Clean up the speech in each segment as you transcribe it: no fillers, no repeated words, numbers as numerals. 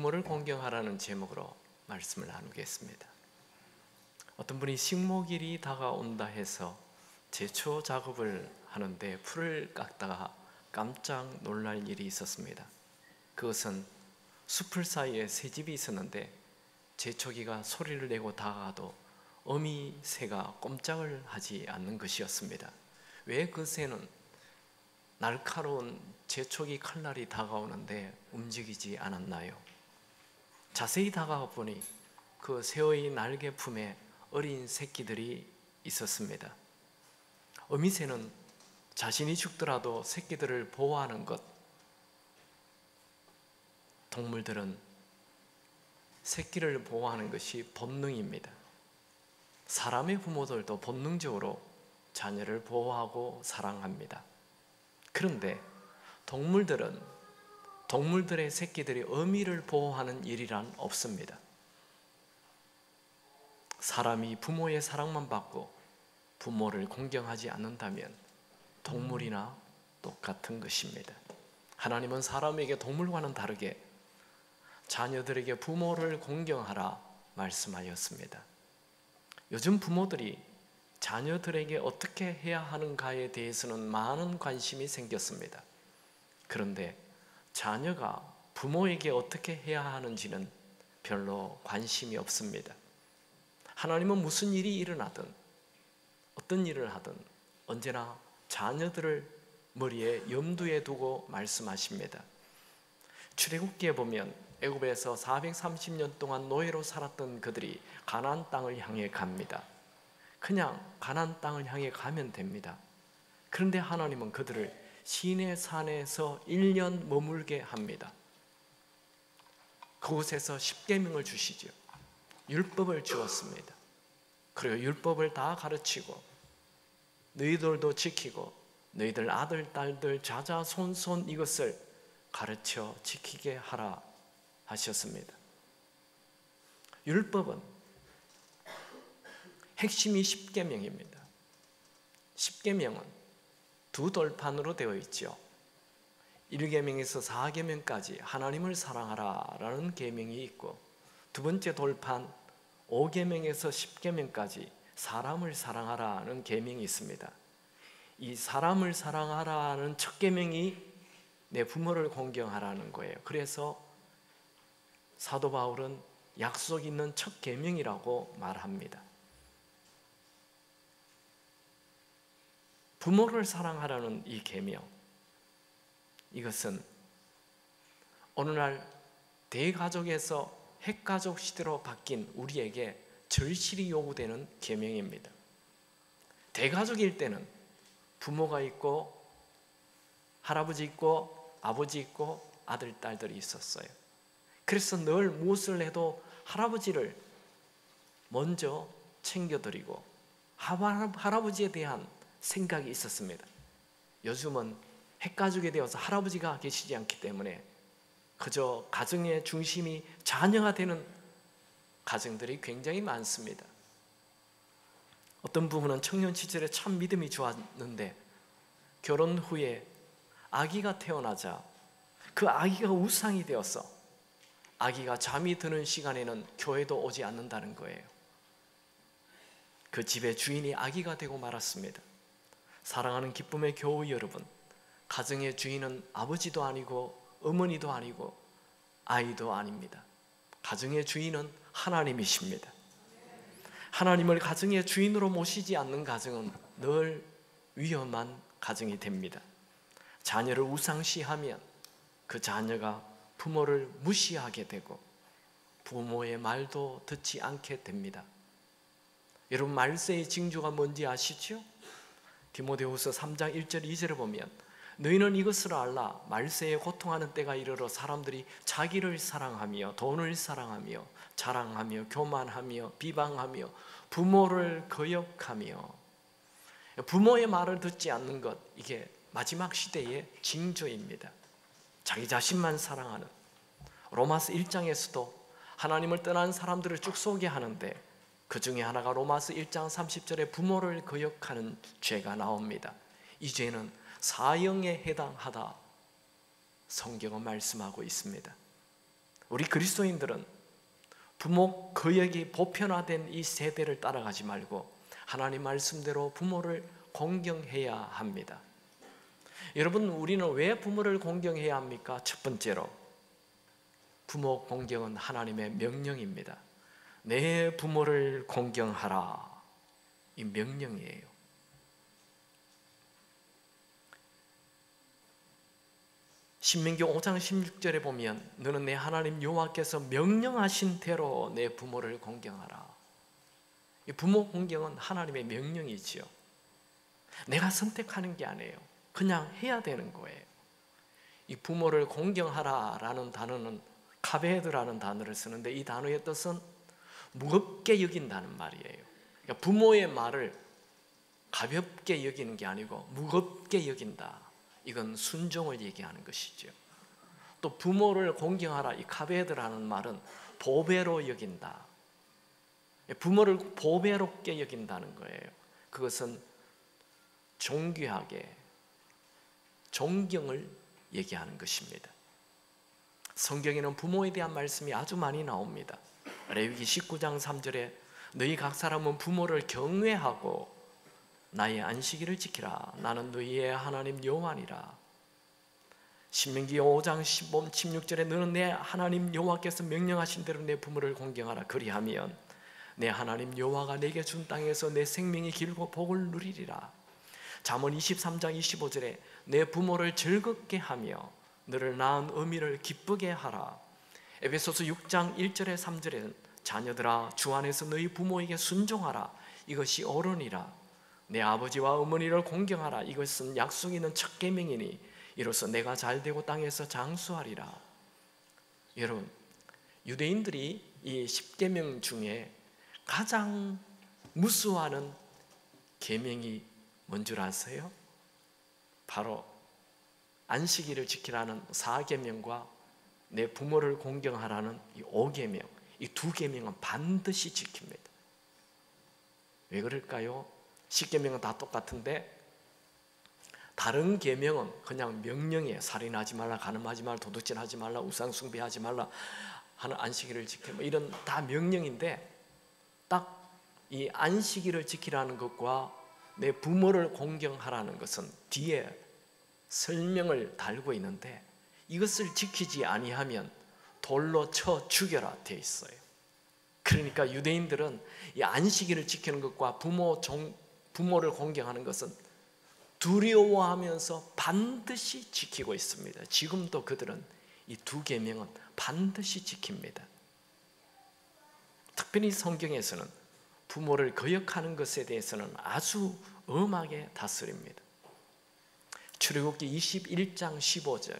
부모를 공경하라는 제목으로 말씀을 나누겠습니다. 어떤 분이 식목일이 다가온다 해서 제초 작업을 하는데 풀을 깎다가 깜짝 놀랄 일이 있었습니다. 그것은 숲을 사이에 새집이 있었는데 제초기가 소리를 내고 다가가도 어미 새가 꼼짝을 하지 않는 것이었습니다. 왜 그 새는 날카로운 제초기 칼날이 다가오는데 움직이지 않았나요? 자세히 다가가 보니 그 새의 날개 품에 어린 새끼들이 있었습니다. 어미새는 자신이 죽더라도 새끼들을 보호하는 것, 동물들은 새끼를 보호하는 것이 본능입니다. 사람의 부모들도 본능적으로 자녀를 보호하고 사랑합니다. 그런데 동물들의 새끼들이 어미를 보호하는 일이란 없습니다. 사람이 부모의 사랑만 받고 부모를 공경하지 않는다면 동물이나 똑같은 것입니다. 하나님은 사람에게 동물과는 다르게 자녀들에게 부모를 공경하라 말씀하였습니다. 요즘 부모들이 자녀들에게 어떻게 해야 하는가에 대해서는 많은 관심이 생겼습니다. 그런데 자녀가 부모에게 어떻게 해야 하는지는 별로 관심이 없습니다. 하나님은 무슨 일이 일어나든 어떤 일을 하든 언제나 자녀들을 머리에 염두에 두고 말씀하십니다. 출애굽기에 보면 애굽에서 430년 동안 노예로 살았던 그들이 가나안 땅을 향해 갑니다. 그냥 가나안 땅을 향해 가면 됩니다. 그런데 하나님은 그들을 시내 산에서 1년 머물게 합니다. 그곳에서 십계명을 주시죠. 율법을 주었습니다. 그리고 율법을 다 가르치고 너희들도 지키고 너희들 아들, 딸들, 자자, 손손 이것을 가르쳐 지키게 하라 하셨습니다. 율법은 핵심이 십계명입니다. 십계명은 두 돌판으로 되어 있죠. 1계명에서 4계명까지 하나님을 사랑하라라는 계명이 있고, 두 번째 돌판 5계명에서 10계명까지 사람을 사랑하라는 계명이 있습니다. 이 사람을 사랑하라는 첫 계명이 내 부모를 공경하라는 거예요. 그래서 사도 바울은 약속 있는 첫 계명이라고 말합니다. 부모를 사랑하라는 이 계명, 이것은 어느 날 대가족에서 핵가족 시대로 바뀐 우리에게 절실히 요구되는 계명입니다. 대가족일 때는 부모가 있고 할아버지 있고 아버지 있고 아들, 딸들이 있었어요. 그래서 늘 무엇을 해도 할아버지를 먼저 챙겨드리고 할아버지에 대한 생각이 있었습니다. 요즘은 핵가족이 되어서 할아버지가 계시지 않기 때문에 그저 가정의 중심이 자녀가 되는 가정들이 굉장히 많습니다. 어떤 부부는 청년 시절에 참 믿음이 좋았는데 결혼 후에 아기가 태어나자 그 아기가 우상이 되어서 아기가 잠이 드는 시간에는 교회도 오지 않는다는 거예요. 그 집의 주인이 아기가 되고 말았습니다. 사랑하는 기쁨의 교우 여러분, 가정의 주인은 아버지도 아니고 어머니도 아니고 아이도 아닙니다. 가정의 주인은 하나님이십니다. 하나님을 가정의 주인으로 모시지 않는 가정은 늘 위험한 가정이 됩니다. 자녀를 우상시하면 그 자녀가 부모를 무시하게 되고 부모의 말도 듣지 않게 됩니다. 여러분, 말세의 징조가 뭔지 아시죠? 디모데후서 3장 1절 2절을 보면 너희는 이것을 알라. 말세에 고통하는 때가 이르러 사람들이 자기를 사랑하며 돈을 사랑하며 자랑하며 교만하며 비방하며 부모를 거역하며, 부모의 말을 듣지 않는 것, 이게 마지막 시대의 징조입니다. 자기 자신만 사랑하는, 로마서 1장에서도 하나님을 떠난 사람들을 쭉 소개하는데 그 중에 하나가 로마서 1장 30절에 부모를 거역하는 죄가 나옵니다. 이 죄는 사형에 해당하다 성경은 말씀하고 있습니다. 우리 그리스도인들은 부모 거역이 보편화된 이 세대를 따라가지 말고 하나님 말씀대로 부모를 공경해야 합니다. 여러분, 우리는 왜 부모를 공경해야 합니까? 첫 번째로, 부모 공경은 하나님의 명령입니다. 내 부모를 공경하라, 이 명령이에요. 신명기 5장 16절에 보면 너는 내 하나님 여호와께서 명령하신 대로 내 부모를 공경하라. 이 부모 공경은 하나님의 명령이지요. 내가 선택하는 게 아니에요. 그냥 해야 되는 거예요. 이 부모를 공경하라라는 단어는 카베드라는 단어를 쓰는데, 이 단어의 뜻은 무겁게 여긴다는 말이에요. 그러니까 부모의 말을 가볍게 여기는 게 아니고 무겁게 여긴다. 이건 순종을 얘기하는 것이죠. 또 부모를 공경하라, 이 카베드라는 말은 보배로 여긴다. 부모를 보배롭게 여긴다는 거예요. 그것은 존귀하게, 존경을 얘기하는 것입니다. 성경에는 부모에 대한 말씀이 아주 많이 나옵니다. 레위기 19장 3절에 너희 각 사람은 부모를 경외하고 나의 안식일을 지키라. 나는 너희의 하나님 여호와니라. 신명기 5장 16절에 너는 내 하나님 여호와께서 명령하신 대로 내 부모를 공경하라. 그리하면 내 하나님 여호와가 내게 준 땅에서 내 생명이 길고 복을 누리리라. 잠언 23장 25절에 내 부모를 즐겁게 하며 너를 낳은 어미를 기쁘게 하라. 에베소서 6장 1절에 3절에는 자녀들아 주 안에서 너희 부모에게 순종하라. 이것이 옳으니라. 내 아버지와 어머니를 공경하라. 이것은 약속 있는 첫 계명이니 이로써 내가 잘되고 땅에서 장수하리라. 여러분, 유대인들이 이 10계명 중에 가장 무수하는 계명이 뭔 줄 아세요? 바로 안식일을 지키라는 4계명과 내 부모를 공경하라는 이 5계명, 이 두 계명은 반드시 지킵니다. 왜 그럴까요? 10계명은 다 똑같은데 다른 계명은 그냥 명령이에요. 살인하지 말라, 간음하지 말라, 도둑질하지 말라, 우상 숭배하지 말라, 하는 안식일을 지켜, 이런 다 명령인데 딱 이 안식일을 지키라는 것과 내 부모를 공경하라는 것은 뒤에 설명을 달고 있는데 이것을 지키지 아니하면 돌로 쳐 죽여라 돼 있어요. 그러니까 유대인들은 이 안식일을 지키는 것과 부모를 공경하는 것은 두려워하면서 반드시 지키고 있습니다. 지금도 그들은 이 두 계명은 반드시 지킵니다. 특별히 성경에서는 부모를 거역하는 것에 대해서는 아주 엄하게 다스립니다. 출애굽기 21장 15절,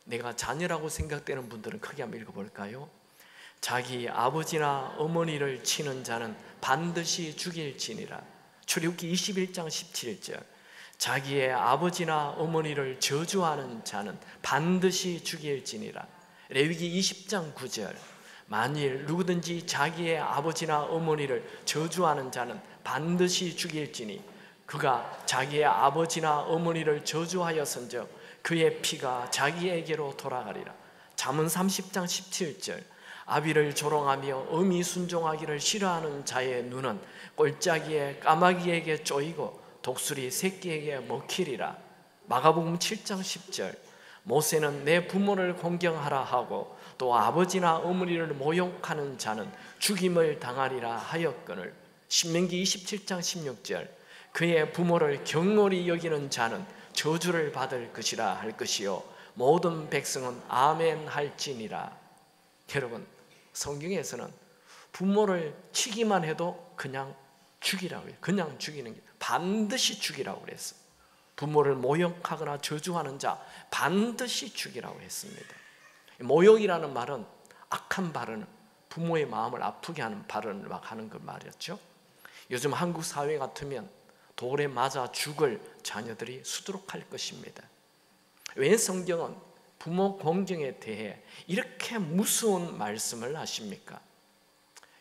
내가 자녀라고 생각되는 분들은 크게 한번 읽어볼까요? 자기 아버지나 어머니를 치는 자는 반드시 죽일지니라. 출애굽기 21장 17절, 자기의 아버지나 어머니를 저주하는 자는 반드시 죽일지니라. 레위기 20장 9절, 만일 누구든지 자기의 아버지나 어머니를 저주하는 자는 반드시 죽일지니 그가 자기의 아버지나 어머니를 저주하였은즉 그의 피가 자기에게로 돌아가리라. 잠언 30장 17절, 아비를 조롱하며 어미 순종하기를 싫어하는 자의 눈은 꼴짜기에 까마귀에게 쪼이고 독수리 새끼에게 먹히리라. 마가복음 7장 10절, 모세는 내 부모를 공경하라 하고 또 아버지나 어머니를 모욕하는 자는 죽임을 당하리라 하였거늘. 신명기 27장 16절, 그의 부모를 경홀히 여기는 자는 저주를 받을 것이라 할 것이요 모든 백성은 아멘 할지니라. 여러분, 성경에서는 부모를 치기만 해도 그냥 죽이라고 해요. 그냥 죽이는 게 반드시 죽이라고 그랬어요. 부모를 모욕하거나 저주하는 자 반드시 죽이라고 했습니다. 모욕이라는 말은 악한 발언, 부모의 마음을 아프게 하는 발언을 막 하는 그 말이었죠. 요즘 한국 사회 같으면 돌에 맞아 죽을 자녀들이 수두룩할 것입니다. 왜 성경은 부모 공경에 대해 이렇게 무서운 말씀을 하십니까?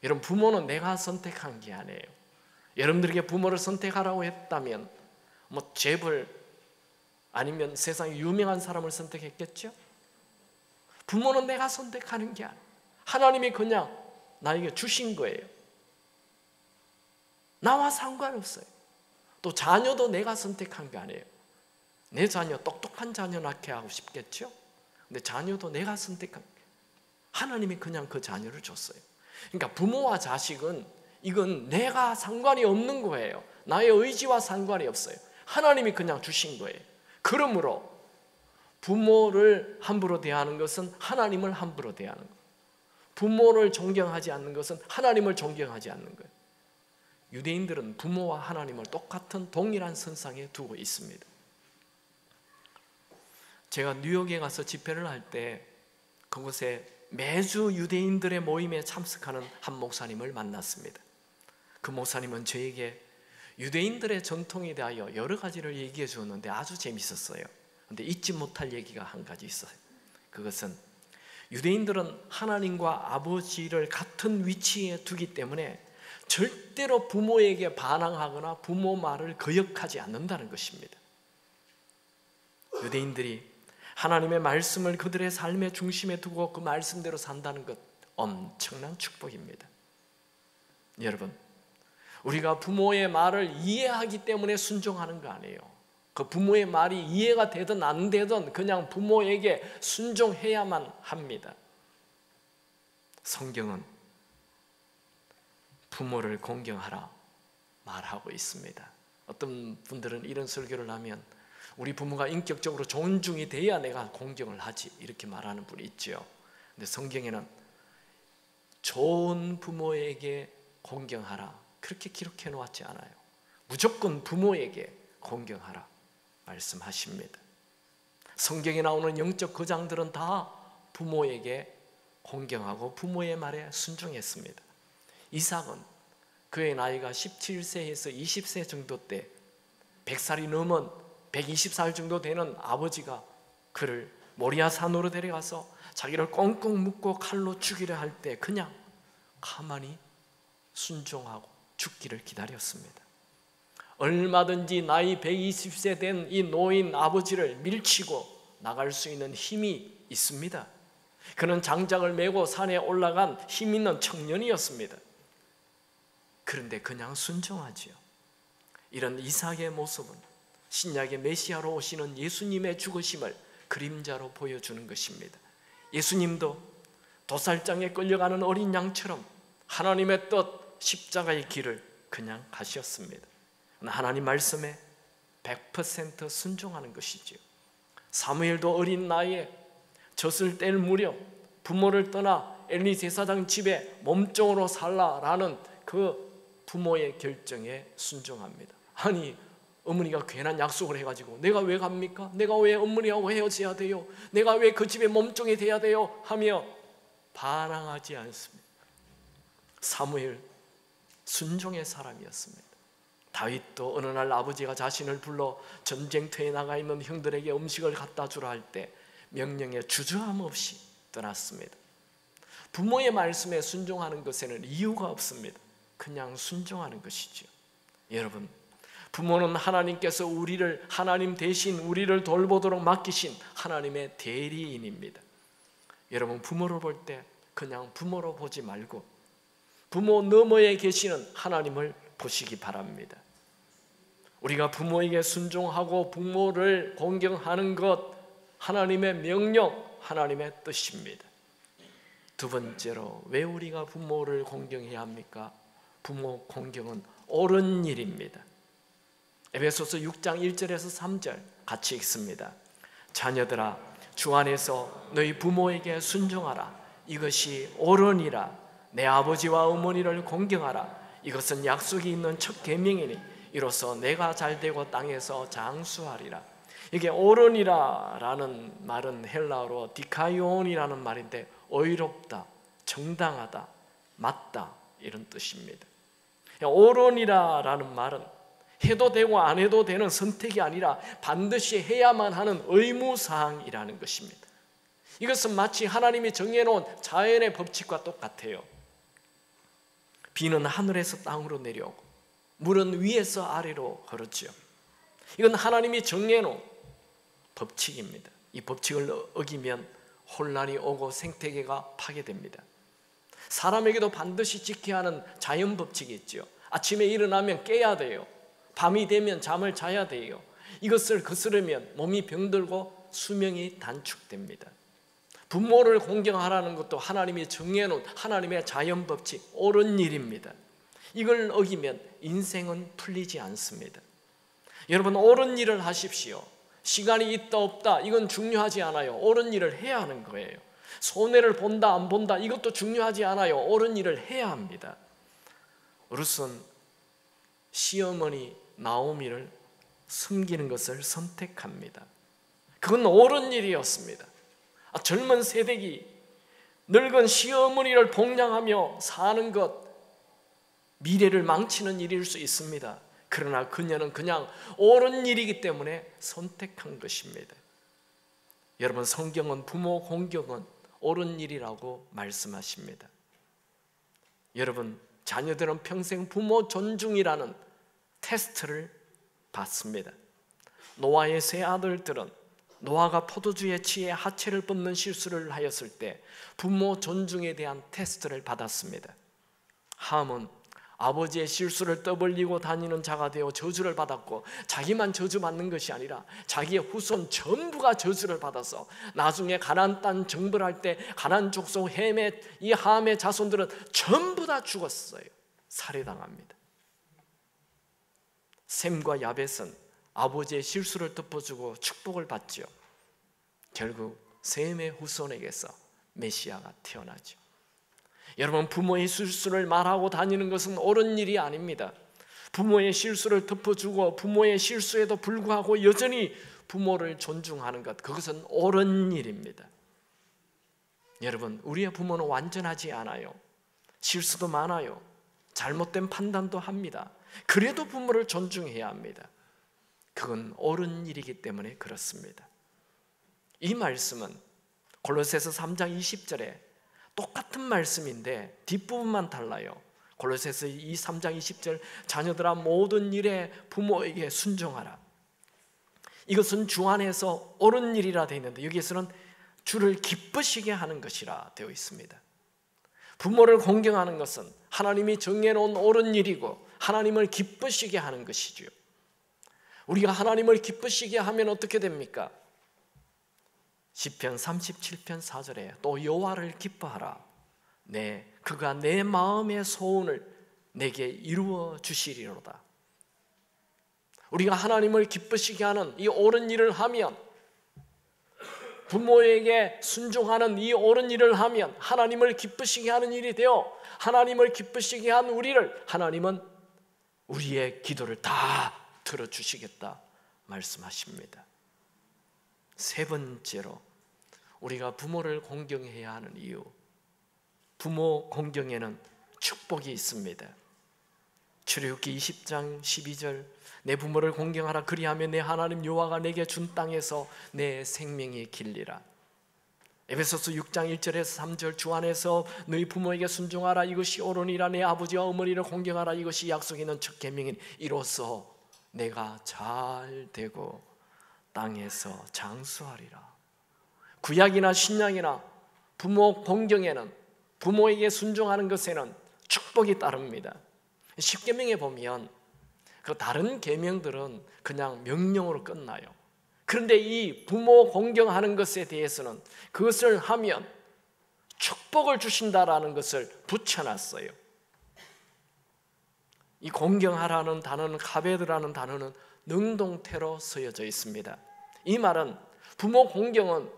여러분, 부모는 내가 선택한 게 아니에요. 여러분들에게 부모를 선택하라고 했다면 뭐 재벌 아니면 세상에 유명한 사람을 선택했겠죠? 부모는 내가 선택하는 게 아니에요. 하나님이 그냥 나에게 주신 거예요. 나와 상관없어요. 또 자녀도 내가 선택한 게 아니에요. 내 자녀, 똑똑한 자녀 낳게 하고 싶겠죠? 근데 자녀도 내가 선택한 거예요. 하나님이 그냥 그 자녀를 줬어요. 그러니까 부모와 자식은 이건 내가 상관이 없는 거예요. 나의 의지와 상관이 없어요. 하나님이 그냥 주신 거예요. 그러므로 부모를 함부로 대하는 것은 하나님을 함부로 대하는 거예요. 부모를 존경하지 않는 것은 하나님을 존경하지 않는 거예요. 유대인들은 부모와 하나님을 똑같은 동일한 선상에 두고 있습니다. 제가 뉴욕에 가서 집회를 할 때 그곳에 매주 유대인들의 모임에 참석하는 한 목사님을 만났습니다. 그 목사님은 저에게 유대인들의 전통에 대하여 여러 가지를 얘기해 주었는데 아주 재밌었어요. 그런데 잊지 못할 얘기가 한 가지 있어요. 그것은 유대인들은 하나님과 아버지를 같은 위치에 두기 때문에 절대로 부모에게 반항하거나 부모 말을 거역하지 않는다는 것입니다. 유대인들이 하나님의 말씀을 그들의 삶의 중심에 두고 그 말씀대로 산다는 것, 엄청난 축복입니다. 여러분, 우리가 부모의 말을 이해하기 때문에 순종하는 거 아니에요. 그 부모의 말이 이해가 되든 안 되든 그냥 부모에게 순종해야만 합니다. 성경은 부모를 공경하라 말하고 있습니다. 어떤 분들은 이런 설교를 하면 우리 부모가 인격적으로 존중이 돼야 내가 공경을 하지 이렇게 말하는 분이 있죠. 근데 성경에는 좋은 부모에게 공경하라 그렇게 기록해 놓았지 않아요. 무조건 부모에게 공경하라 말씀하십니다. 성경에 나오는 영적 거장들은 다 부모에게 공경하고 부모의 말에 순종했습니다. 이삭은 그의 나이가 17세에서 20세 정도 때 100살이 넘은 120살 정도 되는 아버지가 그를 모리아 산으로 데려가서 자기를 꽁꽁 묶고 칼로 죽이려 할 때 그냥 가만히 순종하고 죽기를 기다렸습니다. 얼마든지 나이 120세 된 이 노인 아버지를 밀치고 나갈 수 있는 힘이 있습니다. 그는 장작을 메고 산에 올라간 힘 있는 청년이었습니다. 그런데 그냥 순종하지요. 이런 이삭의 모습은 신약의 메시아로 오시는 예수님의 죽으심을 그림자로 보여주는 것입니다. 예수님도 도살장에 끌려가는 어린 양처럼 하나님의 뜻 십자가의 길을 그냥 가셨습니다. 하나님 말씀에 100% 순종하는 것이지요. 사무엘도 어린 나이에 젖을 뗄 무렵 부모를 떠나 엘리 제사장 집에 몸종으로 살라라는 그 부모의 결정에 순종합니다. 아니 어머니가 괜한 약속을 해가지고 내가 왜 갑니까? 내가 왜 어머니하고 헤어져야 돼요? 내가 왜 그 집에 몸종이 돼야 돼요? 하며 반항하지 않습니다. 사무엘 순종의 사람이었습니다. 다윗도 어느 날 아버지가 자신을 불러 전쟁터에 나가 있는 형들에게 음식을 갖다 주라 할 때 명령에 주저함 없이 떠났습니다. 부모의 말씀에 순종하는 것에는 이유가 없습니다. 그냥 순종하는 것이죠. 여러분, 부모는 하나님께서 하나님 대신 우리를 돌보도록 맡기신 하나님의 대리인입니다. 여러분, 부모를 볼 때 그냥 부모로 보지 말고 부모 너머에 계시는 하나님을 보시기 바랍니다. 우리가 부모에게 순종하고 부모를 공경하는 것, 하나님의 명령, 하나님의 뜻입니다. 두 번째로 왜 우리가 부모를 공경해야 합니까? 부모 공경은 옳은 일입니다. 에베소서 6장 1절에서 3절 같이 읽습니다. 자녀들아 주 안에서 너희 부모에게 순종하라. 이것이 옳으니라. 내 아버지와 어머니를 공경하라. 이것은 약속이 있는 첫 계명이니 이로써 내가 잘되고 땅에서 장수하리라. 이게 옳으니라 라는 말은 헬라어로 디카이온이라는 말인데 의롭다, 정당하다, 맞다 이런 뜻입니다. 옳으니라 라는 말은 해도 되고 안 해도 되는 선택이 아니라 반드시 해야만 하는 의무사항이라는 것입니다. 이것은 마치 하나님이 정해놓은 자연의 법칙과 똑같아요. 비는 하늘에서 땅으로 내려오고 물은 위에서 아래로 흐르죠. 이건 하나님이 정해놓은 법칙입니다. 이 법칙을 어기면 혼란이 오고 생태계가 파괴됩니다. 사람에게도 반드시 지켜야 하는 자연 법칙이 있죠. 아침에 일어나면 깨야 돼요. 밤이 되면 잠을 자야 돼요. 이것을 거스르면 몸이 병들고 수명이 단축됩니다. 부모를 공경하라는 것도 하나님이 정해놓은 하나님의 자연 법칙, 옳은 일입니다. 이걸 어기면 인생은 풀리지 않습니다. 여러분, 옳은 일을 하십시오. 시간이 있다 없다 이건 중요하지 않아요. 옳은 일을 해야 하는 거예요. 손해를 본다 안 본다 이것도 중요하지 않아요. 옳은 일을 해야 합니다. 룻은 시어머니 나오미를 숨기는 것을 선택합니다. 그건 옳은 일이었습니다. 젊은 세대기 늙은 시어머니를 봉양하며 사는 것, 미래를 망치는 일일 수 있습니다. 그러나 그녀는 그냥 옳은 일이기 때문에 선택한 것입니다. 여러분, 성경은 부모 공경은 옳은 일이라고 말씀하십니다. 여러분, 자녀들은 평생 부모 존중이라는 테스트를 받습니다. 노아의 세 아들들은 노아가 포도주에 취해 하체를 뻗는 실수를 하였을 때 부모 존중에 대한 테스트를 받았습니다. 함은 아버지의 실수를 떠벌리고 다니는 자가 되어 저주를 받았고, 자기만 저주받는 것이 아니라 자기의 후손 전부가 저주를 받아서 나중에 가나안 땅 정벌할 때 가나안 족속 햄의 이 함의 자손들은 전부 다 죽었어요. 살해당합니다. 셈과 야벳은 아버지의 실수를 덮어주고 축복을 받죠. 결국 셈의 후손에게서 메시아가 태어나죠. 여러분, 부모의 실수를 말하고 다니는 것은 옳은 일이 아닙니다. 부모의 실수를 덮어주고 부모의 실수에도 불구하고 여전히 부모를 존중하는 것, 그것은 옳은 일입니다. 여러분, 우리의 부모는 완전하지 않아요. 실수도 많아요. 잘못된 판단도 합니다. 그래도 부모를 존중해야 합니다. 그건 옳은 일이기 때문에 그렇습니다. 이 말씀은 골로새서 3장 20절에 똑같은 말씀인데 뒷부분만 달라요. 골로새서 3장 20절, 자녀들아 모든 일에 부모에게 순종하라. 이것은 주 안에서 옳은 일이라 되어 있는데 여기에서는 주를 기쁘시게 하는 것이라 되어 있습니다. 부모를 공경하는 것은 하나님이 정해놓은 옳은 일이고 하나님을 기쁘시게 하는 것이죠. 우리가 하나님을 기쁘시게 하면 어떻게 됩니까? 시편 37편 4절에 또 여호와를 기뻐하라. 그가 내 마음의 소원을 내게 이루어 주시리로다. 우리가 하나님을 기쁘시게 하는 이 옳은 일을 하면, 부모에게 순종하는 이 옳은 일을 하면 하나님을 기쁘시게 하는 일이 되어 하나님을 기쁘시게 한 우리를 하나님은 우리의 기도를 다 들어주시겠다 말씀하십니다. 세 번째로 우리가 부모를 공경해야 하는 이유, 부모 공경에는 축복이 있습니다. 출애굽기 20장 12절, 내 부모를 공경하라. 그리하면 내 하나님 여호와가 내게 준 땅에서 내 생명이 길리라. 에베소서 6장 1절에서 3절, 주 안에서 너희 부모에게 순종하라. 이것이 옳으니라. 내 아버지와 어머니를 공경하라. 이것이 약속 있는 첫 계명인 이로써 내가 잘 되고 땅에서 장수하리라. 구약이나 신약이나 부모 공경에는, 부모에게 순종하는 것에는 축복이 따릅니다. 십계명에 보면 그 다른 계명들은 그냥 명령으로 끝나요. 그런데 이 부모 공경하는 것에 대해서는 그것을 하면 축복을 주신다라는 것을 붙여놨어요. 이 공경하라는 단어는, 카베드라는 단어는 능동태로 쓰여져 있습니다. 이 말은 부모 공경은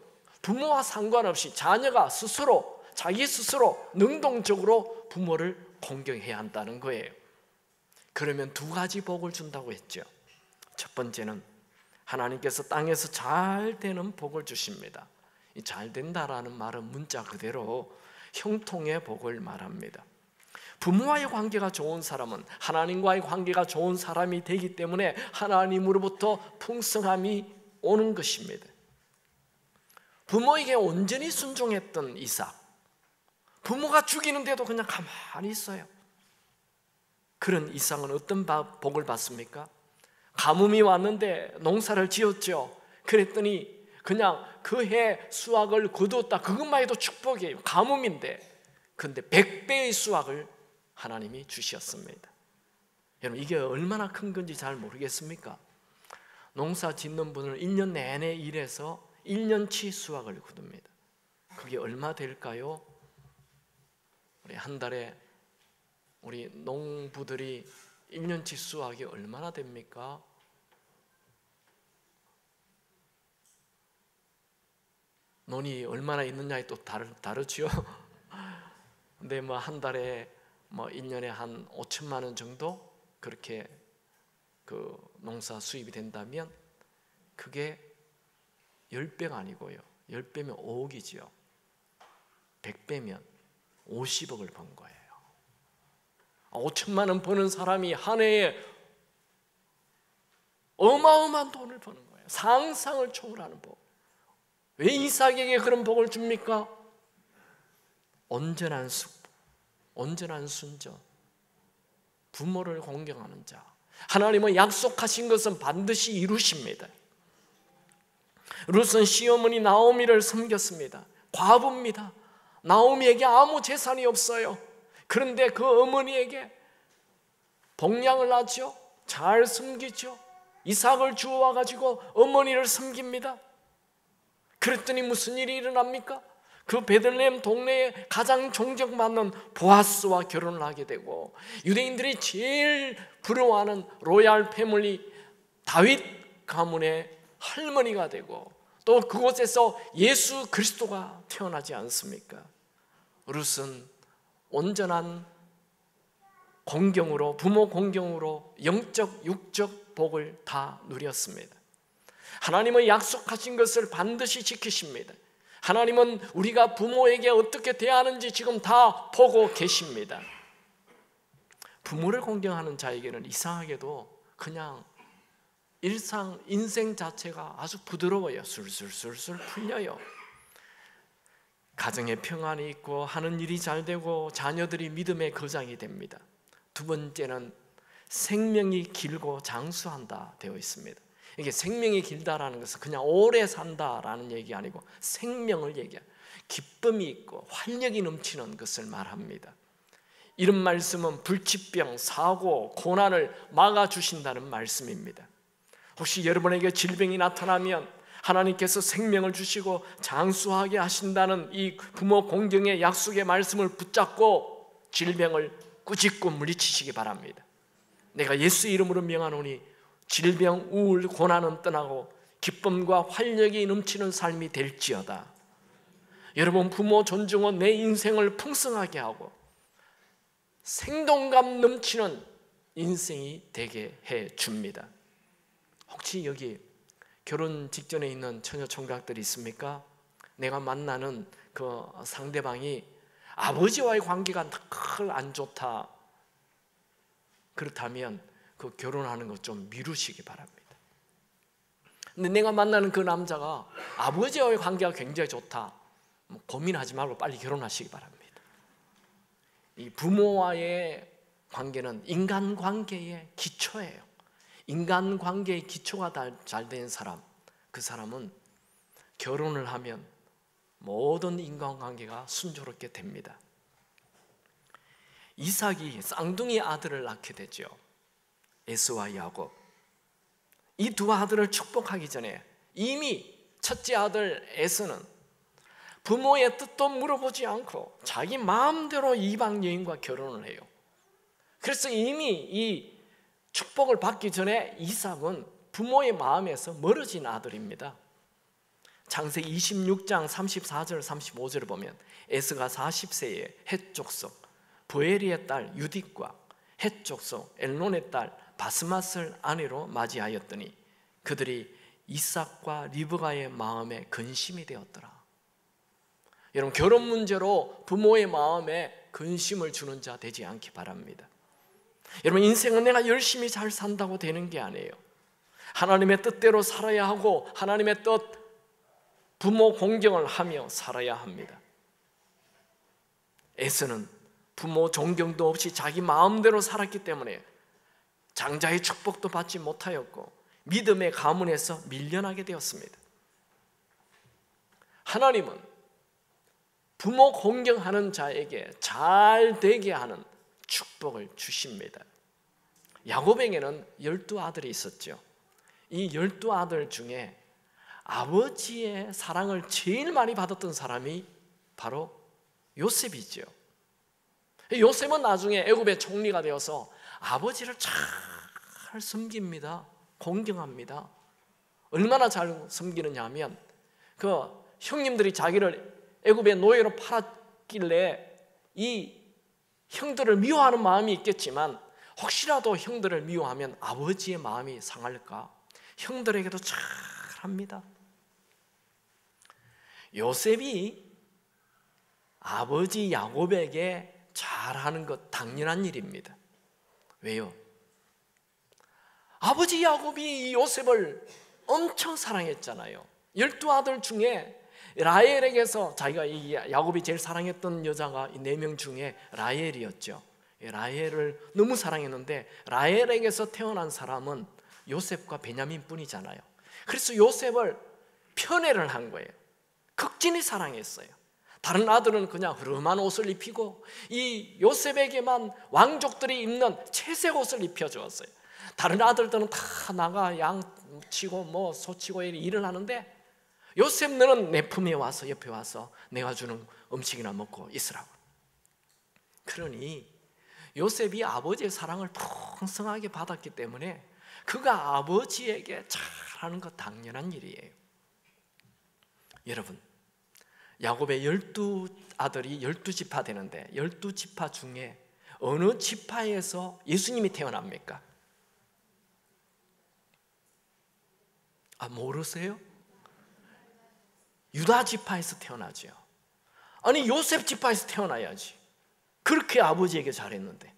부모와 상관없이 자녀가 스스로, 자기 스스로 능동적으로 부모를 공경해야 한다는 거예요. 그러면 두 가지 복을 준다고 했죠. 첫 번째는 하나님께서 땅에서 잘 되는 복을 주십니다. 이 잘 된다라는 말은 문자 그대로 형통의 복을 말합니다. 부모와의 관계가 좋은 사람은 하나님과의 관계가 좋은 사람이 되기 때문에 하나님으로부터 풍성함이 오는 것입니다. 부모에게 온전히 순종했던 이삭, 부모가 죽이는데도 그냥 가만히 있어요. 그런 이삭은 어떤 복을 받습니까? 가뭄이 왔는데 농사를 지었죠. 그랬더니 그냥 그 해 수확을 거두었다, 그것만 해도 축복이에요. 가뭄인데. 그런데 100배의 수확을 하나님이 주셨습니다. 여러분, 이게 얼마나 큰 건지 잘 모르겠습니까? 농사 짓는 분은 1년 내내 일해서 1년치 수확을 거둡니다. 그게 얼마 될까요? 우리 한 달에 우리 농부들이 1년치 수확이 얼마나 됩니까? 논이 얼마나 있느냐에 또 다르죠. 근데 뭐 한 달에 뭐 1년에 한 5천만 원 정도 그렇게 그 농사 수입이 된다면 그게 10배가 아니고요, 10배면 5억이죠. 100배면 50억을 번 거예요. 5천만 원 버는 사람이 한 해에 어마어마한 돈을 버는 거예요. 상상을 초월하는 복. 왜 이삭에게 그런 복을 줍니까? 온전한 숙, 온전한 순전, 부모를 공경하는 자. 하나님은 약속하신 것은 반드시 이루십니다. 룻은 시어머니 나오미를 섬겼습니다. 과부입니다. 나오미에게 아무 재산이 없어요. 그런데 그 어머니에게 복량을 하죠. 잘 섬기죠. 이삭을 주워 가지고 어머니를 섬깁니다. 그랬더니 무슨 일이 일어납니까? 그 베들레헴 동네에 가장 존경받는 보아스와 결혼을 하게 되고, 유대인들이 제일 부러워하는 로얄 패밀리 다윗 가문의 할머니가 되고, 또 그곳에서 예수 그리스도가 태어나지 않습니까? 룻은 온전한 공경으로, 부모 공경으로 영적 육적 복을 다 누렸습니다. 하나님은 약속하신 것을 반드시 지키십니다. 하나님은 우리가 부모에게 어떻게 대하는지 지금 다 보고 계십니다. 부모를 공경하는 자에게는 이상하게도 그냥 일상 인생 자체가 아주 부드러워요. 술술술술 풀려요. 가정에 평안이 있고 하는 일이 잘 되고 자녀들이 믿음의 거장이 됩니다. 두 번째는 생명이 길고 장수한다 되어 있습니다. 이게 생명이 길다라는 것은 그냥 오래 산다라는 얘기 아니고 생명을 얘기해요. 기쁨이 있고 활력이 넘치는 것을 말합니다. 이런 말씀은 불치병, 사고, 고난을 막아주신다는 말씀입니다. 혹시 여러분에게 질병이 나타나면 하나님께서 생명을 주시고 장수하게 하신다는 이 부모 공경의 약속의 말씀을 붙잡고 질병을 꾸짖고 물리치시기 바랍니다. 내가 예수 이름으로 명하노니 질병, 우울, 고난은 떠나고 기쁨과 활력이 넘치는 삶이 될지어다. 여러분, 부모 존중은 내 인생을 풍성하게 하고 생동감 넘치는 인생이 되게 해줍니다. 혹시 여기 결혼 직전에 있는 처녀 총각들이 있습니까? 내가 만나는 그 상대방이 아버지와의 관계가 늘 안 좋다, 그렇다면 그 결혼하는 것 좀 미루시기 바랍니다. 근데 내가 만나는 그 남자가 아버지와의 관계가 굉장히 좋다, 고민하지 말고 빨리 결혼하시기 바랍니다. 이 부모와의 관계는 인간관계의 기초예요. 인간관계의 기초가 잘 된 사람, 그 사람은 결혼을 하면 모든 인간관계가 순조롭게 됩니다. 이삭이 쌍둥이 아들을 낳게 되죠. 에서와 야곱. 이 두 아들을 축복하기 전에 이미 첫째 아들 에서는 부모의 뜻도 물어보지 않고 자기 마음대로 이방 여인과 결혼을 해요. 그래서 이미 이 축복을 받기 전에 이삭은 부모의 마음에서 멀어진 아들입니다. 창세기 26장 34절 35절을 보면 에서가 40세에 헷 족속 부에리의 딸 유딕과 헷 족속 엘론의 딸 바스맛을 아내로 맞이하였더니 그들이 이삭과 리브가의 마음에 근심이 되었더라. 여러분, 결혼 문제로 부모의 마음에 근심을 주는 자 되지 않기 바랍니다. 여러분, 인생은 내가 열심히 잘 산다고 되는 게 아니에요. 하나님의 뜻대로 살아야 하고 하나님의 뜻, 부모 공경을 하며 살아야 합니다. 에서는 부모 존경도 없이 자기 마음대로 살았기 때문에 장자의 축복도 받지 못하였고 믿음의 가문에서 밀려나게 되었습니다. 하나님은 부모 공경하는 자에게 잘 되게 하는 축복을 주십니다. 야곱에게는 12아들이 있었죠. 이 12아들 중에 아버지의 사랑을 제일 많이 받았던 사람이 바로 요셉이죠. 요셉은 나중에 애굽의 총리가 되어서 아버지를 잘 섬깁니다. 공경합니다. 얼마나 잘 섬기느냐 하면 그 형님들이 자기를 애굽의 노예로 팔았길래 이 형들을 미워하는 마음이 있겠지만 혹시라도 형들을 미워하면 아버지의 마음이 상할까 형들에게도 잘합니다. 요셉이 아버지 야곱에게 잘하는 것 당연한 일입니다. 왜요? 아버지 야곱이 이 요셉을 엄청 사랑했잖아요. 12아들 중에 라헬에게서 자기가 이 야곱이 제일 사랑했던 여자가 이 4명 중에 라헬이었죠. 라헬을 너무 사랑했는데 라헬에게서 태어난 사람은 요셉과 베냐민 뿐이잖아요. 그래서 요셉을 편애를 한 거예요. 극진히 사랑했어요. 다른 아들은 그냥 흐름한 옷을 입히고 이 요셉에게만 왕족들이 입는 채색 옷을 입혀주었어요. 다른 아들들은 다 나가 양 치고 뭐 소 치고 일을 하는데 요셉 너는 내 품에 와서 옆에 와서 내가 주는 음식이나 먹고 있으라고. 그러니 요셉이 아버지의 사랑을 풍성하게 받았기 때문에 그가 아버지에게 잘하는 거 당연한 일이에요. 여러분, 야곱의 12아들이 12지파 되는데 12지파 중에 어느 지파에서 예수님이 태어납니까? 모르세요? 유다 지파에서 태어나죠. 아니 요셉 지파에서 태어나야지. 그렇게 아버지에게 잘했는데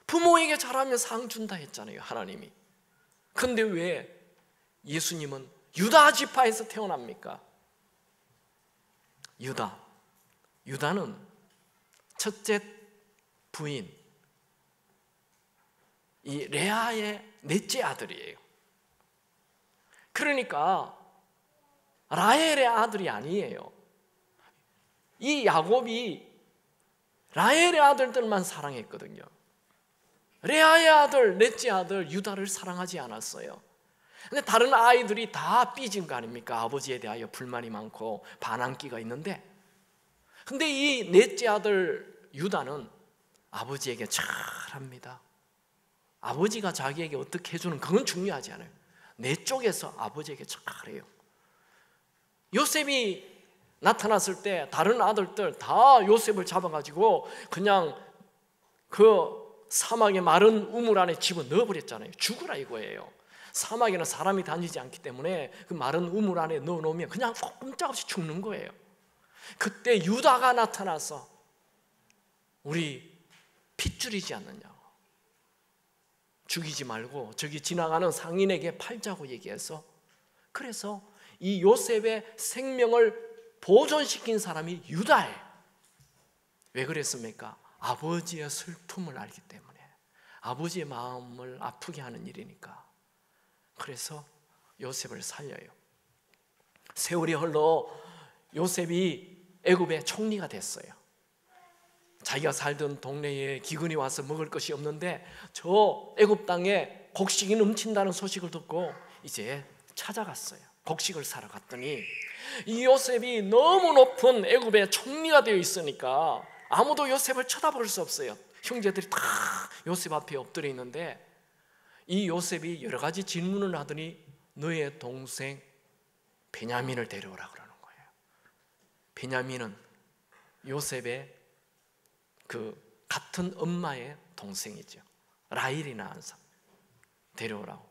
부모에게 잘하면 상 준다 했잖아요, 하나님이. 근데 왜 예수님은 유다 지파에서 태어납니까? 유다는 첫째 부인 이 레아의 넷째 아들이에요. 그러니까 라헬의 아들이 아니에요. 이 야곱이 라헬의 아들들만 사랑했거든요. 레아의 아들, 넷째 아들 유다를 사랑하지 않았어요. 근데 다른 아이들이 다 삐진 거 아닙니까? 아버지에 대하여 불만이 많고 반항기가 있는데, 근데 이 넷째 아들 유다는 아버지에게 잘합니다. 아버지가 자기에게 어떻게 해주는 그건 중요하지 않아요. 내 쪽에서 아버지에게 잘해요. 요셉이 나타났을 때 다른 아들들 다 요셉을 잡아가지고 그냥 그 사막의 마른 우물 안에 집어넣어 버렸잖아요. 죽으라 이거예요. 사막에는 사람이 다니지 않기 때문에 그 마른 우물 안에 넣어놓으면 그냥 꼼짝없이 죽는 거예요. 그때 유다가 나타나서 우리 핏줄이지 않느냐고, 죽이지 말고 저기 지나가는 상인에게 팔자고 얘기해서, 그래서 이 요셉의 생명을 보존시킨 사람이 유다예요. 왜 그랬습니까? 아버지의 슬픔을 알기 때문에, 아버지의 마음을 아프게 하는 일이니까. 그래서 요셉을 살려요. 세월이 흘러 요셉이 애굽의 총리가 됐어요. 자기가 살던 동네에 기근이 와서 먹을 것이 없는데 저 애굽 땅에 곡식이 넘친다는 소식을 듣고 이제 찾아갔어요. 곡식을 사러 갔더니 이 요셉이 너무 높은 애굽의 총리가 되어 있으니까 아무도 요셉을 쳐다볼 수 없어요. 형제들이 다 요셉 앞에 엎드려 있는데 이 요셉이 여러 가지 질문을 하더니 너의 동생 베냐민을 데려오라 그러는 거예요. 베냐민은 요셉의 그 같은 엄마의 동생이죠. 라헬이 낳은 사람. 데려오라고.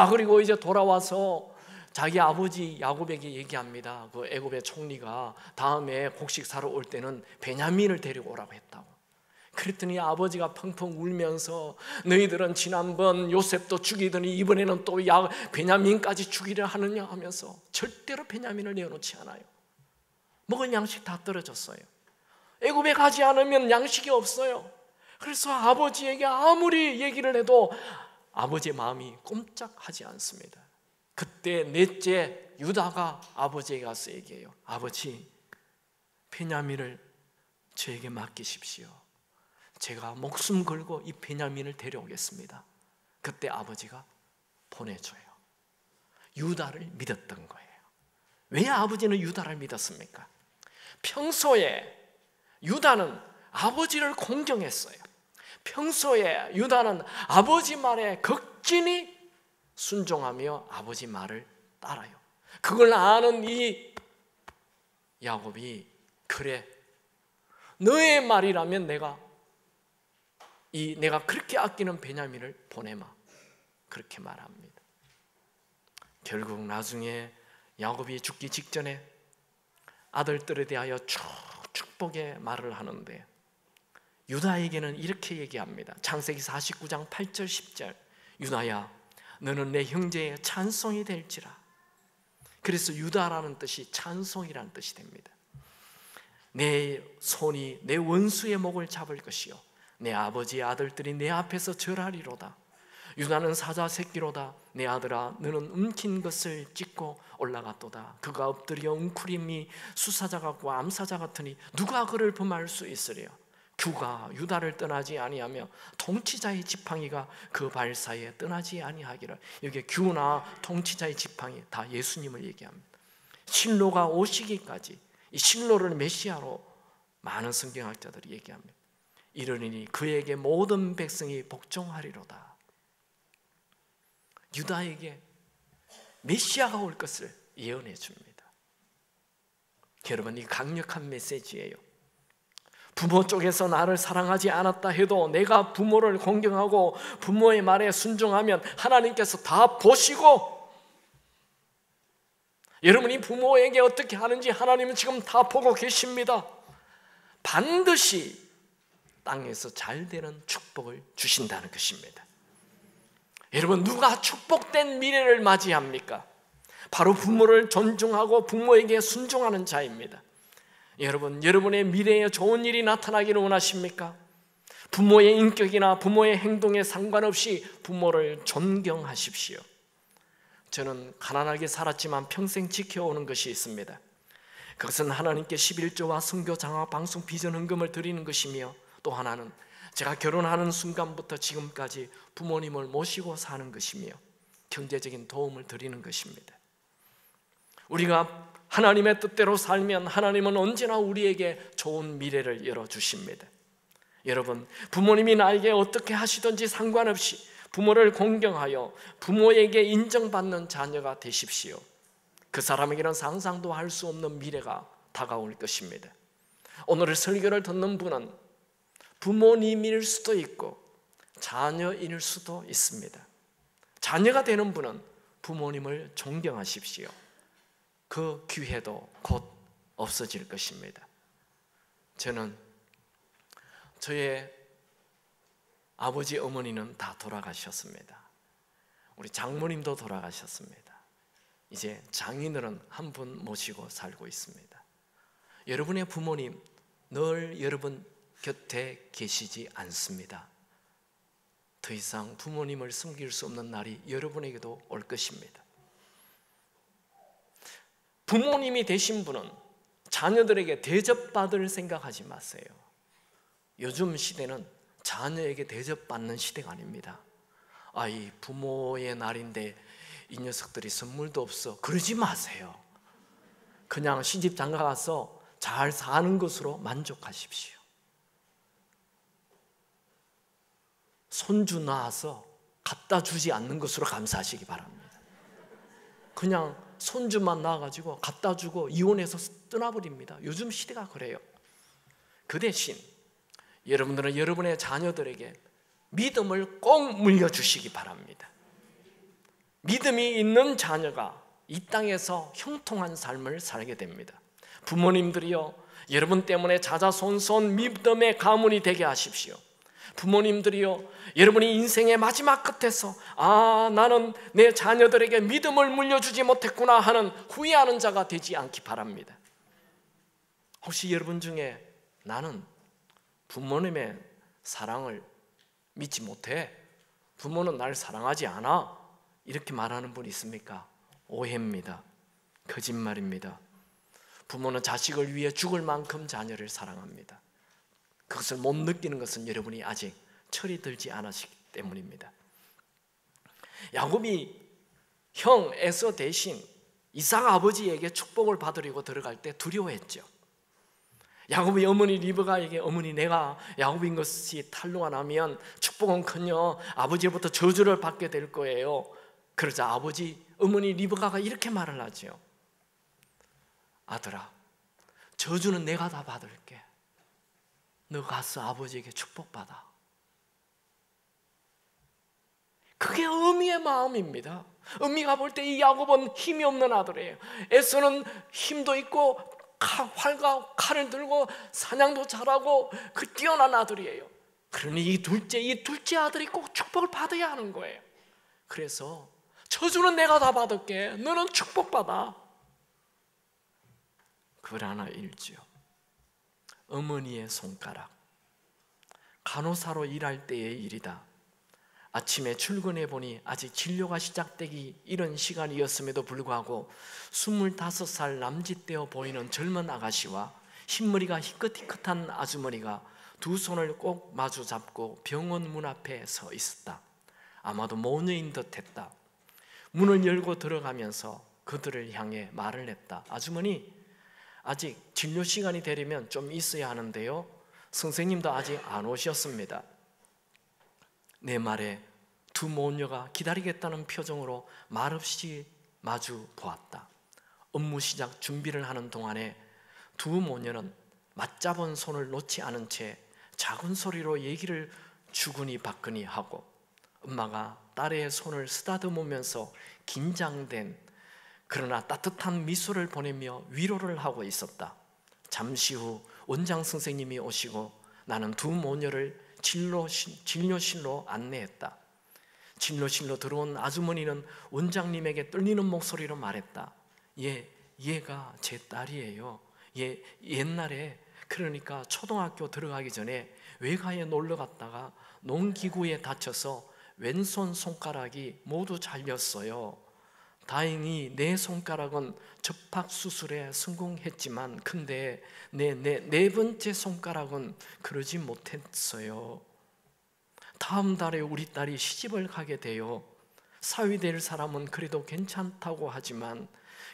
그리고 이제 돌아와서 자기 아버지 야곱에게 얘기합니다. 그 애굽의 총리가 다음에 곡식 사러 올 때는 베냐민을 데리고 오라고 했다고. 그랬더니 아버지가 펑펑 울면서 너희들은 지난번 요셉도 죽이더니 이번에는 또 베냐민까지 죽이려 하느냐 하면서 절대로 베냐민을 내어놓지 않아요. 먹은 양식 다 떨어졌어요. 애굽에 가지 않으면 양식이 없어요. 그래서 아버지에게 아무리 얘기를 해도 아버지의 마음이 꼼짝하지 않습니다. 그때 넷째 유다가 아버지에게 가서 얘기해요. 아버지, 베냐민을 저에게 맡기십시오. 제가 목숨 걸고 이 베냐민을 데려오겠습니다. 그때 아버지가 보내줘요. 유다를 믿었던 거예요. 왜 아버지는 유다를 믿었습니까? 평소에 유다는 아버지를 공경했어요. 평소에 유다는 아버지 말에 극진히 순종하며 아버지 말을 따라요. 그걸 아는 이 야곱이, 그래, 너의 말이라면 내가 그렇게 아끼는 베냐민을 보내마, 그렇게 말합니다. 결국 나중에 야곱이 죽기 직전에 아들들에 대하여 축복의 말을 하는데 유다에게는 이렇게 얘기합니다. 창세기 49장 8절 10절. 유다야, 너는 내 형제의 찬송이 될지라. 그래서 유다라는 뜻이 찬송이라는 뜻이 됩니다. 내 손이 내 원수의 목을 잡을 것이요 내 아버지의 아들들이 내 앞에서 절하리로다. 유다는 사자 새끼로다. 내 아들아, 너는 움킨 것을 찢고 올라갔도다. 그가 엎드려 웅크림이 수사자 같고 암사자 같으니 누가 그를 범할 수 있으랴. 규가 유다를 떠나지 아니하며 통치자의 지팡이가 그 발 사이에 떠나지 아니하기를. 여기 규나 통치자의 지팡이 다 예수님을 얘기합니다. 실로가 오시기까지 이 실로를 메시아로 많은 성경학자들이 얘기합니다. 이르리니 그에게 모든 백성이 복종하리로다. 유다에게 메시아가 올 것을 예언해 줍니다. 여러분, 이 강력한 메시지예요. 부모 쪽에서 나를 사랑하지 않았다 해도 내가 부모를 공경하고 부모의 말에 순종하면 하나님께서 다 보시고, 여러분이 부모에게 어떻게 하는지 하나님은 지금 다 보고 계십니다. 반드시 땅에서 잘 되는 축복을 주신다는 것입니다. 여러분, 누가 축복된 미래를 맞이합니까? 바로 부모를 존중하고 부모에게 순종하는 자입니다. 여러분, 여러분의 미래에 좋은 일이 나타나기를 원하십니까? 부모의 인격이나 부모의 행동에 상관없이 부모를 존경하십시오. 저는 가난하게 살았지만 평생 지켜오는 것이 있습니다. 그것은 하나님께 11조와 선교 장학 방송 비전 헌금을 드리는 것이며, 또 하나는 제가 결혼하는 순간부터 지금까지 부모님을 모시고 사는 것이며 경제적인 도움을 드리는 것입니다. 우리가 하나님의 뜻대로 살면 하나님은 언제나 우리에게 좋은 미래를 열어주십니다. 여러분, 부모님이 나에게 어떻게 하시든지 상관없이 부모를 공경하여 부모에게 인정받는 자녀가 되십시오. 그 사람에게는 상상도 할 수 없는 미래가 다가올 것입니다. 오늘 설교를 듣는 분은 부모님일 수도 있고 자녀일 수도 있습니다. 자녀가 되는 분은 부모님을 존경하십시오. 그 기회도 곧 없어질 것입니다. 저는 저의 아버지 어머니는 다 돌아가셨습니다. 우리 장모님도 돌아가셨습니다. 이제 장인어른 한 분 모시고 살고 있습니다. 여러분의 부모님 늘 여러분 곁에 계시지 않습니다. 더 이상 부모님을 섬길 수 없는 날이 여러분에게도 올 것입니다. 부모님이 되신 분은 자녀들에게 대접받을 생각하지 마세요. 요즘 시대는 자녀에게 대접받는 시대가 아닙니다. 이 부모의 날인데 이 녀석들이 선물도 없어, 그러지 마세요. 그냥 시집 장가 가서 잘 사는 것으로 만족하십시오. 손주 낳아서 갖다 주지 않는 것으로 감사하시기 바랍니다. 그냥 손주만 낳아가지고 갖다 주고 이혼해서 떠나버립니다. 요즘 시대가 그래요. 그 대신 여러분들은 여러분의 자녀들에게 믿음을 꼭 물려주시기 바랍니다. 믿음이 있는 자녀가 이 땅에서 형통한 삶을 살게 됩니다. 부모님들이요, 여러분 때문에 자자손손 믿음의 가문이 되게 하십시오. 부모님들이요, 여러분이 인생의 마지막 끝에서 나는 내 자녀들에게 믿음을 물려주지 못했구나 하는 후회하는 자가 되지 않기 바랍니다. 혹시 여러분 중에 나는 부모님의 사랑을 믿지 못해, 부모는 날 사랑하지 않아, 이렇게 말하는 분 있습니까? 오해입니다. 거짓말입니다. 부모는 자식을 위해 죽을 만큼 자녀를 사랑합니다. 그것을 못 느끼는 것은 여러분이 아직 철이 들지 않으시기 때문입니다. 야곱이 형 에서 대신 이삭 아버지에게 축복을 받으려고 들어갈 때 두려워했죠. 야곱이 어머니 리브가에게 어머니 내가 야곱인 것이 탄로가 나면 축복은커녕 아버지로부터 저주를 받게 될 거예요. 그러자 어머니 리브가가 이렇게 말을 하죠. 아들아, 저주는 내가 다 받을게. 너 가서 아버지에게 축복받아. 그게 어미의 마음입니다. 어미가 볼 때 이 야곱은 힘이 없는 아들이에요. 에서는 힘도 있고 활과 칼을 들고 사냥도 잘하고 그 뛰어난 아들이에요. 그러니 이 둘째 아들이 꼭 축복을 받아야 하는 거예요. 그래서 저주는 내가 다 받을게. 너는 축복받아. 그러나 일지요. 어머니의 손가락. 간호사로 일할 때의 일이다. 아침에 출근해 보니 아직 진료가 시작되기 이른 시간이었음에도 불구하고 25살 남짓되어 보이는 젊은 아가씨와 흰머리가 희끗희끗한 아주머니가 두 손을 꼭 마주 잡고 병원 문 앞에 서 있었다. 아마도 모녀인 듯 했다. 문을 열고 들어가면서 그들을 향해 말을 했다. 아주머니, 아직 진료 시간이 되려면 좀 있어야 하는데요. 선생님도 아직 안 오셨습니다. 내 말에 두 모녀가 기다리겠다는 표정으로 말없이 마주 보았다. 업무 시작 준비를 하는 동안에 두 모녀는 맞잡은 손을 놓지 않은 채 작은 소리로 얘기를 주거니 받거니 하고 엄마가 딸의 손을 쓰다듬으면서 긴장된 그러나 따뜻한 미소를 보내며 위로를 하고 있었다. 잠시 후 원장 선생님이 오시고 나는 두 모녀를 진료실로 안내했다. 진료실로 들어온 아주머니는 원장님에게 떨리는 목소리로 말했다. 얘가 제 딸이에요. 얘 옛날에 그러니까 초등학교 들어가기 전에 외가에 놀러 갔다가 농기구에 다쳐서 왼손 손가락이 모두 잘렸어요. 다행히 내 손가락은 접합 수술에 성공했지만 근데 네 번째 손가락은 그러지 못했어요. 다음 달에 우리 딸이 시집을 가게 돼요. 사위 될 사람은 그래도 괜찮다고 하지만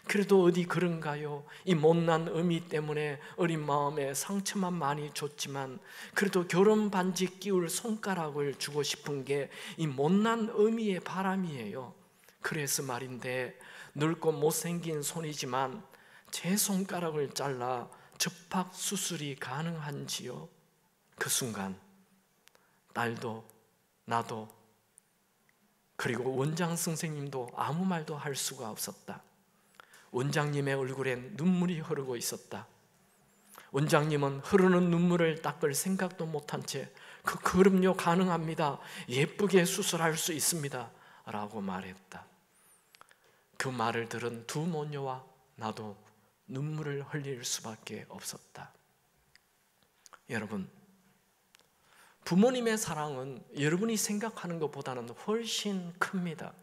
그래도 어디 그런가요? 이 못난 어미 때문에 어린 마음에 상처만 많이 줬지만 그래도 결혼 반지 끼울 손가락을 주고 싶은 게 이 못난 어미의 바람이에요. 그래서 말인데 늙고 못생긴 손이지만 제 손가락을 잘라 접합 수술이 가능한지요? 그 순간 딸도 나도 그리고 원장 선생님도 아무 말도 할 수가 없었다. 원장님의 얼굴엔 눈물이 흐르고 있었다. 원장님은 흐르는 눈물을 닦을 생각도 못한 채 그럼요, 가능합니다. 예쁘게 수술할 수 있습니다 라고 말했다. 그 말을 들은 두 모녀와 나도 눈물을 흘릴 수밖에 없었다. 여러분, 부모님의 사랑은 여러분이 생각하는 것보다는 훨씬 큽니다.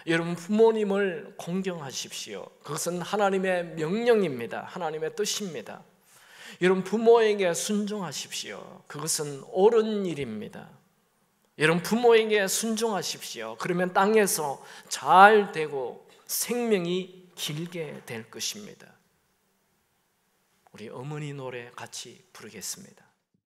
여러분, 부모님을 공경하십시오. 그것은 하나님의 명령입니다. 하나님의 뜻입니다. 여러분, 부모에게 순종하십시오. 그것은 옳은 일입니다. 여러분, 부모에게 순종하십시오. 그러면 땅에서 잘 되고 생명이 길게 될 것입니다. 우리 어머니 노래 같이 부르겠습니다.